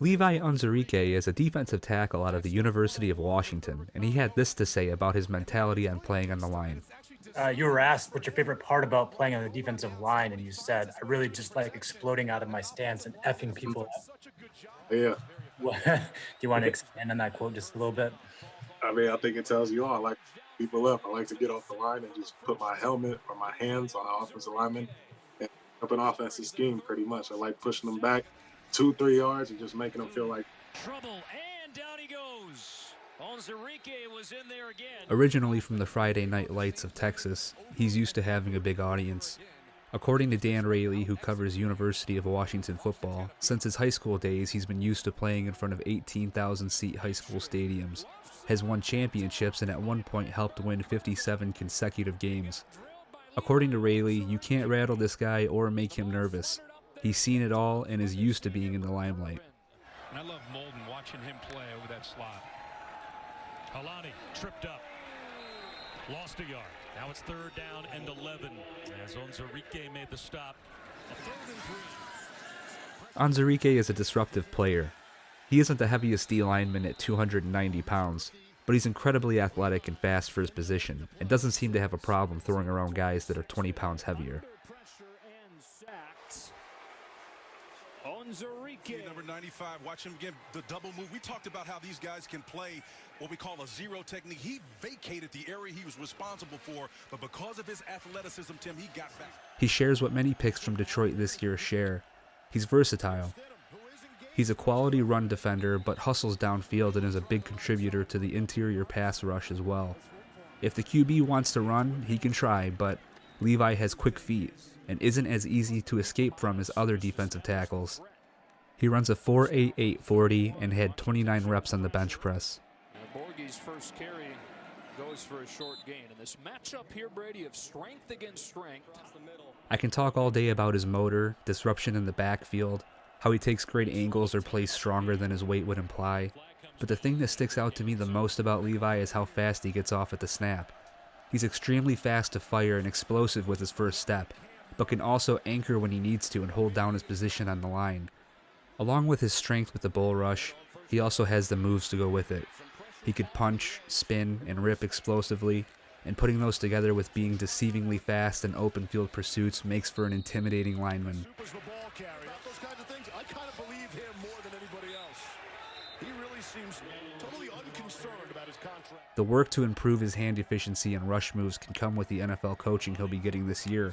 Levi Onwuzurike is a defensive tackle out of the University of Washington, and he had this to say about his mentality on playing on the line. You were asked what's your favorite part about playing on the defensive line, and you said, I really just like exploding out of my stance and effing people up. Yeah, Do you want to expand on that quote just a little bit? I mean, I think it tells you all. I like people up. I like to get off the line and just put my helmet or my hands on the offensive lineman and up an offensive scheme pretty much. I like pushing them back 2, 3 yards and just making them feel like Trouble, and down he goes. Onwuzurike was in there again. Originally from the Friday Night Lights of Texas, he's used to having a big audience. According to Dan Rayleigh, who covers University of Washington football, since his high school days he's been used to playing in front of 18,000-seat high school stadiums, has won championships, and at one point helped win 57 consecutive games. According to Rayleigh, you can't rattle this guy or make him nervous. He's seen it all and is used to being in the limelight. And I love Molden watching him play over that slot. Halani tripped up. Lost a yard. Now it's 3rd down and 11 as Onwuzurike made the stop. 3rd and 3. Onwuzurike is a disruptive player. He isn't the heaviest D lineman at 290 pounds, but he's incredibly athletic and fast for his position, and doesn't seem to have a problem throwing around guys that are 20 pounds heavier. Onwuzurike. Number 95, watch him get the double move. We talked about how these guys can play what we call a zero technique. He vacated the area he was responsible for, but because of his athleticism, Tim, he got back. He shares what many picks from Detroit this year share. He's versatile. He's a quality run defender, but hustles downfield and is a big contributor to the interior pass rush as well. If the QB wants to run, he can try, but Levi has quick feet and isn't as easy to escape from as other defensive tackles. He runs a 4.88 40 and had 29 reps on the bench press. Borghi's first carry goes for a short gain. And this matchup here, Brady, of strength against strength. I can talk all day about his motor, disruption in the backfield, how he takes great angles or plays stronger than his weight would imply. But the thing that sticks out to me the most about Levi is how fast he gets off at the snap. He's extremely fast to fire and explosive with his first step, but can also anchor when he needs to and hold down his position on the line. Along with his strength with the bull rush, he also has the moves to go with it. He could punch, spin, and rip explosively, and putting those together with being deceivingly fast in open field pursuits makes for an intimidating lineman. Those kinds of things, I kind of believe him more than anybody else. He really seems totally unconcerned about his contract. The work to improve his hand efficiency and rush moves can come with the NFL coaching he'll be getting this year,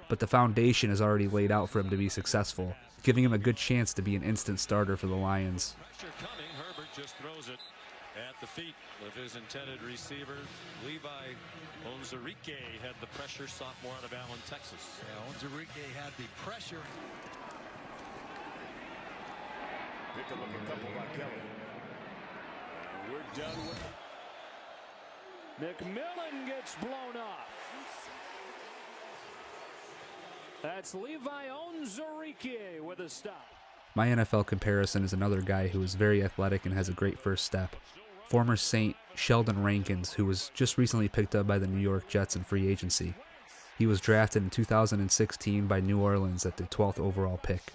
but the foundation is already laid out for him to be successful, giving him a good chance to be an instant starter for the Lions. Pressure coming. Herbert just throws it at the feet of his intended receiver. Levi Onwuzurike had the pressure, sophomore out of Allen, Texas. Yeah, Onwuzurike had the pressure. Pick up a couple by Kelly. And we're done with McMillan gets blown up. That's Levi Onwuzurike with a stop. My NFL comparison is another guy who is very athletic and has a great first step. Former Saint Sheldon Rankins, who was just recently picked up by the New York Jets in free agency. He was drafted in 2016 by New Orleans at the 12th overall pick.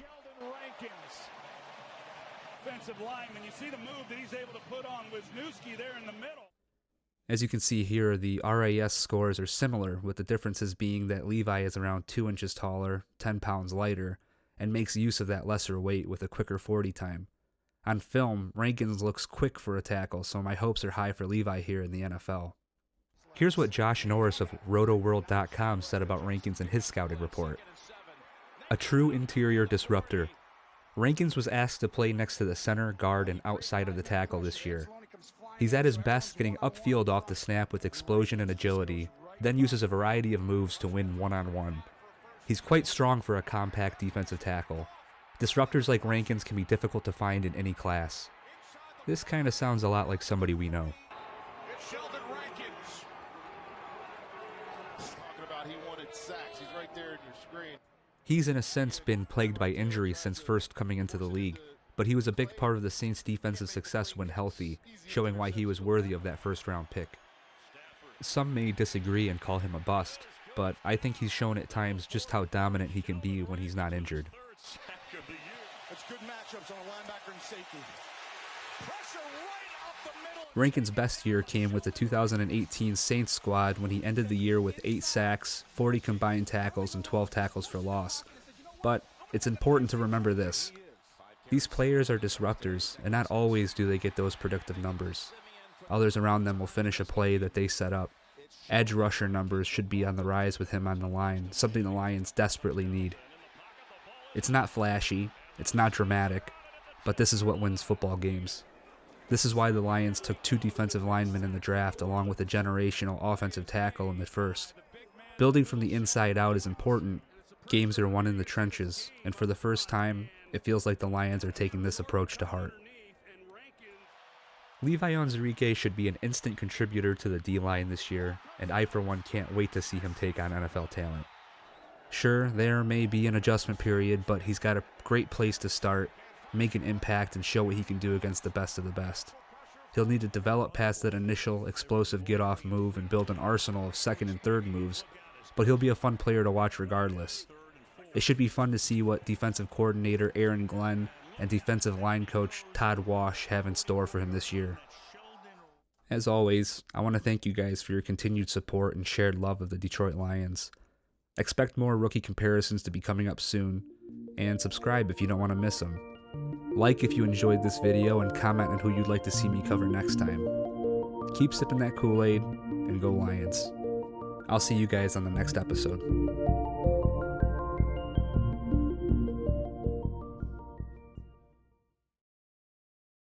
Defensive lineman, you see the move that he's able to put on Wisniewski there in the middle. As you can see here, the RAS scores are similar, with the differences being that Levi is around 2 inches taller, 10 pounds lighter, and makes use of that lesser weight with a quicker 40 time. On film, Rankins looks quick for a tackle, so my hopes are high for Levi here in the NFL. Here's what Josh Norris of RotoWorld.com said about Rankins in his scouting report. A true interior disruptor. Rankins was asked to play next to the center, guard, and outside of the tackle this year. He's at his best getting upfield off the snap with explosion and agility, then uses a variety of moves to win one-on-one. He's quite strong for a compact defensive tackle. Disruptors like Rankins can be difficult to find in any class. This kind of sounds a lot like somebody we know. It's Sheldon Rankins. Talking about he wanted sacks. He's right there in your screen. He's in a sense been plagued by injury since first coming into the league, but he was a big part of the Saints' defensive success when healthy, showing why he was worthy of that first-round pick. Some may disagree and call him a bust, but I think he's shown at times just how dominant he can be when he's not injured. It's good matchups on a linebacker and safety. Pressure right up the middle. Rankin's best year came with the 2018 Saints squad when he ended the year with 8 sacks, 40 combined tackles, and 12 tackles for loss. But it's important to remember this. These players are disruptors, and not always do they get those productive numbers. Others around them will finish a play that they set up. Edge rusher numbers should be on the rise with him on the line, something the Lions desperately need. It's not flashy, it's not dramatic, but this is what wins football games. This is why the Lions took 2 defensive linemen in the draft along with a generational offensive tackle in the first. Building from the inside out is important. Games are won in the trenches, and for the first time, it feels like the Lions are taking this approach to heart. Levi Onwuzurike should be an instant contributor to the D-line this year, and I for one can't wait to see him take on NFL talent. Sure, there may be an adjustment period, but he's got a great place to start, make an impact, and show what he can do against the best of the best. He'll need to develop past that initial explosive get-off move and build an arsenal of second and third moves, but he'll be a fun player to watch regardless. It should be fun to see what defensive coordinator Aaron Glenn and defensive line coach Todd Wash have in store for him this year. As always, I want to thank you guys for your continued support and shared love of the Detroit Lions. Expect more rookie comparisons to be coming up soon, and subscribe if you don't want to miss them. Like if you enjoyed this video and comment on who you'd like to see me cover next time. Keep sipping that Kool-Aid and go Lions. I'll see you guys on the next episode.